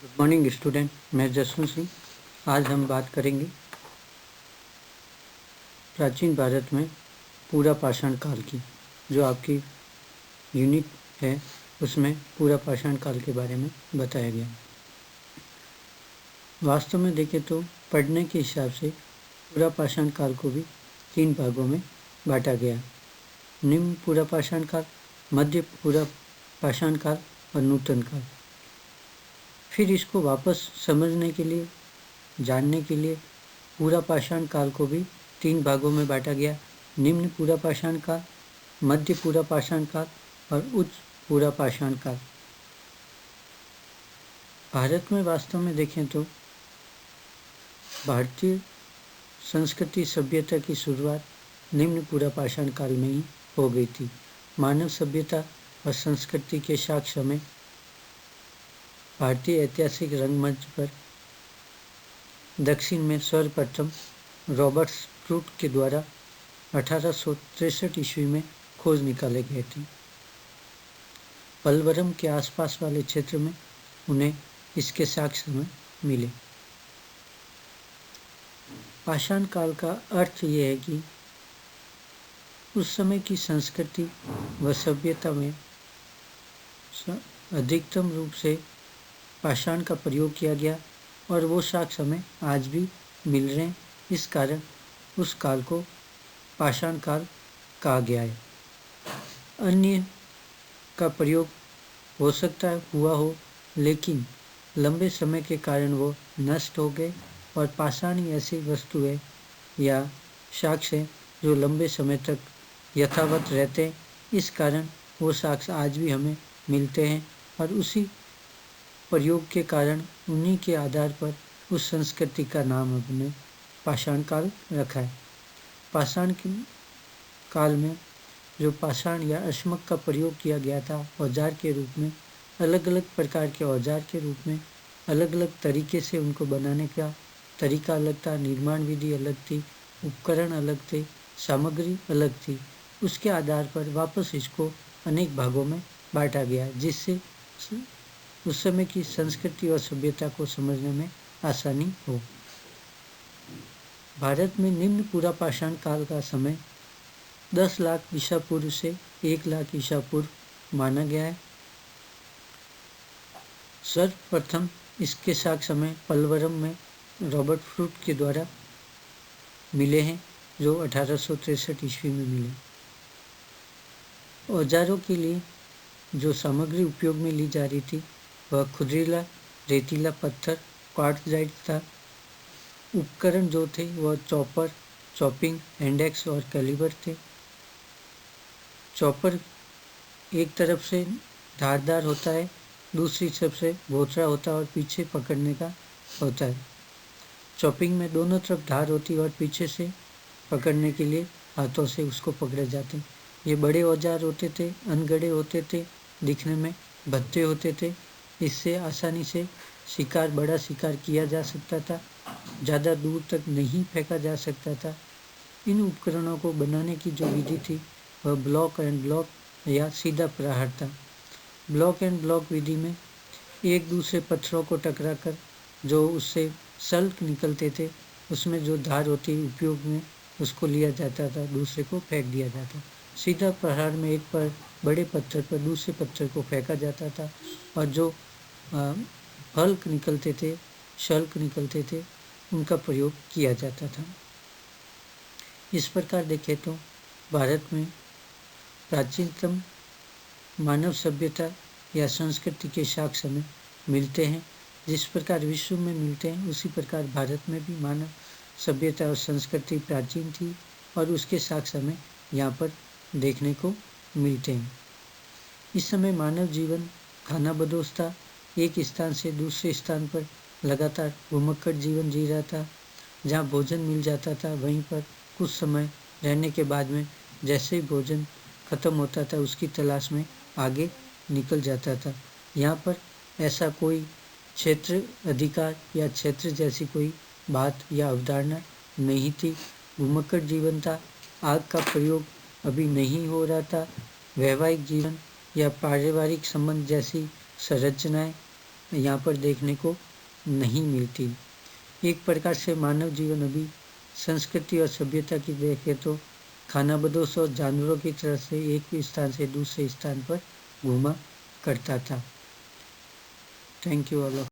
Good morning student, मैं जसवंत सिंह। आज हम बात करेंगे प्राचीन भारत में पूरा पाषाण काल की। जो आपकी यूनिट है उसमें पूरा पाषाण काल के बारे में बताया गया। वास्तव में देखें तो पढ़ने के हिसाब से पूरा पाषाण काल को भी 3 भागों में बांटा गया। निम्न पूरा पाषाण काल, मध्य पूरा पाषाण काल और नूतन काल। फिर इसको वापस समझने के लिए, जानने के लिए पूरा पाषाण काल को भी 3 भागों में बांटा गया। निम्न पूरा पाषाण काल, मध्य पूरा पाषाण काल और उच्च पूरा पाषाण काल। भारत में वास्तव में देखें तो भारतीय संस्कृति सभ्यता की शुरुआत निम्न पूरा पाषाण काल में ही हो गई थी। मानव सभ्यता और संस्कृति के साक्ष्य में भारतीय ऐतिहासिक रंगमंच पर दक्षिण में सर्वप्रथम रॉबर्ट स्प्रूट के द्वारा 1863 ईस्वी में खोज निकाले गए थे। पलवरम के आसपास वाले क्षेत्र में उन्हें इसके साक्ष्य में मिले। पाषाण काल का अर्थ यह है कि उस समय की संस्कृति व सभ्यता में अधिकतम रूप से पाषाण का प्रयोग किया गया और वो साक्ष्य हमें आज भी मिल रहे हैं। इस कारण उस काल को पाषाण काल कहा गया है। अन्य का प्रयोग हो सकता है हुआ हो, लेकिन लंबे समय के कारण वो नष्ट हो गए और पाषाण ही ऐसी वस्तु है या साक्ष्य है जो लंबे समय तक यथावत रहते हैं। इस कारण वो साक्ष्य आज भी हमें मिलते हैं और उसी प्रयोग के कारण उन्हीं के आधार पर उस संस्कृति का नाम हमने पाषाण काल रखा है। पाषाण काल में जो पाषाण या अश्मक का प्रयोग किया गया था औजार के रूप में, अलग अलग प्रकार के औजार के रूप में, अलग अलग तरीके से उनको बनाने का तरीका अलग था, निर्माण विधि अलग थी, उपकरण अलग थे, सामग्री अलग थी। उसके आधार पर वापस इसको अनेक भागों में बांटा गया, जिससे उस समय की संस्कृति और सभ्यता को समझने में आसानी हो। भारत में निम्न पूरा पाषाण काल का समय 10 लाख ईसा पूर्व से 1 लाख ईसा पूर्व माना गया है। सर्वप्रथम इसके साक्ष्य में पलवरम में रॉबर्ट फ्रूट के द्वारा मिले हैं, जो 1863 ईस्वी में मिले। औजारों के लिए जो सामग्री उपयोग में ली जा रही थी वह खुदरीला रेतीला पत्थर क्वार्टजाइट था। उपकरण जो थे वह चॉपर, चॉपिंग, इंडेक्स और कैलिबर थे। चॉपर एक तरफ से धारदार होता है, दूसरी तरफ से भोथरा होता है और पीछे पकड़ने का होता है। चॉपिंग में दोनों तरफ धार होती है और पीछे से पकड़ने के लिए हाथों से उसको पकड़े जाते हैं। ये बड़े औजार होते थे, अनगढ़े होते थे, दिखने में भद्दे होते थे। इससे आसानी से शिकार, बड़ा शिकार किया जा सकता था, ज़्यादा दूर तक नहीं फेंका जा सकता था। इन उपकरणों को बनाने की जो विधि थी वह ब्लॉक एंड ब्लॉक या सीधा प्रहार था। ब्लॉक एंड ब्लॉक विधि में एक दूसरे पत्थरों को टकराकर जो उससे सल्क निकलते थे, उसमें जो धार होती उपयोग में उसको लिया जाता था, दूसरे को फेंक दिया जाता। सीधा प्रहार में एक पर बड़े पत्थर पर दूसरे पत्थर को फेंका जाता था और जो हल्क निकलते थे, शल्क निकलते थे, उनका प्रयोग किया जाता था। इस प्रकार देखें तो भारत में प्राचीनतम मानव सभ्यता या संस्कृति के साक्ष्य में मिलते हैं। जिस प्रकार विश्व में मिलते हैं उसी प्रकार भारत में भी मानव सभ्यता और संस्कृति प्राचीन थी और उसके साक्ष्य में यहाँ पर देखने को मिलते हैं। इस समय मानव जीवन खानाबदोश था, एक स्थान से दूसरे स्थान पर लगातार घुमक्कड़ जीवन जी रहा था। जहाँ भोजन मिल जाता था वहीं पर कुछ समय रहने के बाद में जैसे ही भोजन खत्म होता था उसकी तलाश में आगे निकल जाता था। यहाँ पर ऐसा कोई क्षेत्र अधिकार या क्षेत्र जैसी कोई बात या अवधारणा नहीं थी। घुमक्कड़ जीवन था, आग का प्रयोग अभी नहीं हो रहा था। वैवाहिक जीवन या पारिवारिक संबंध जैसी संरचनाएं यहाँ पर देखने को नहीं मिलती। एक प्रकार से मानव जीवन अभी संस्कृति और सभ्यता की देखें तो खानाबदोश और जानवरों की तरह से एक स्थान से दूसरे स्थान पर घूमा करता था। Thank you all.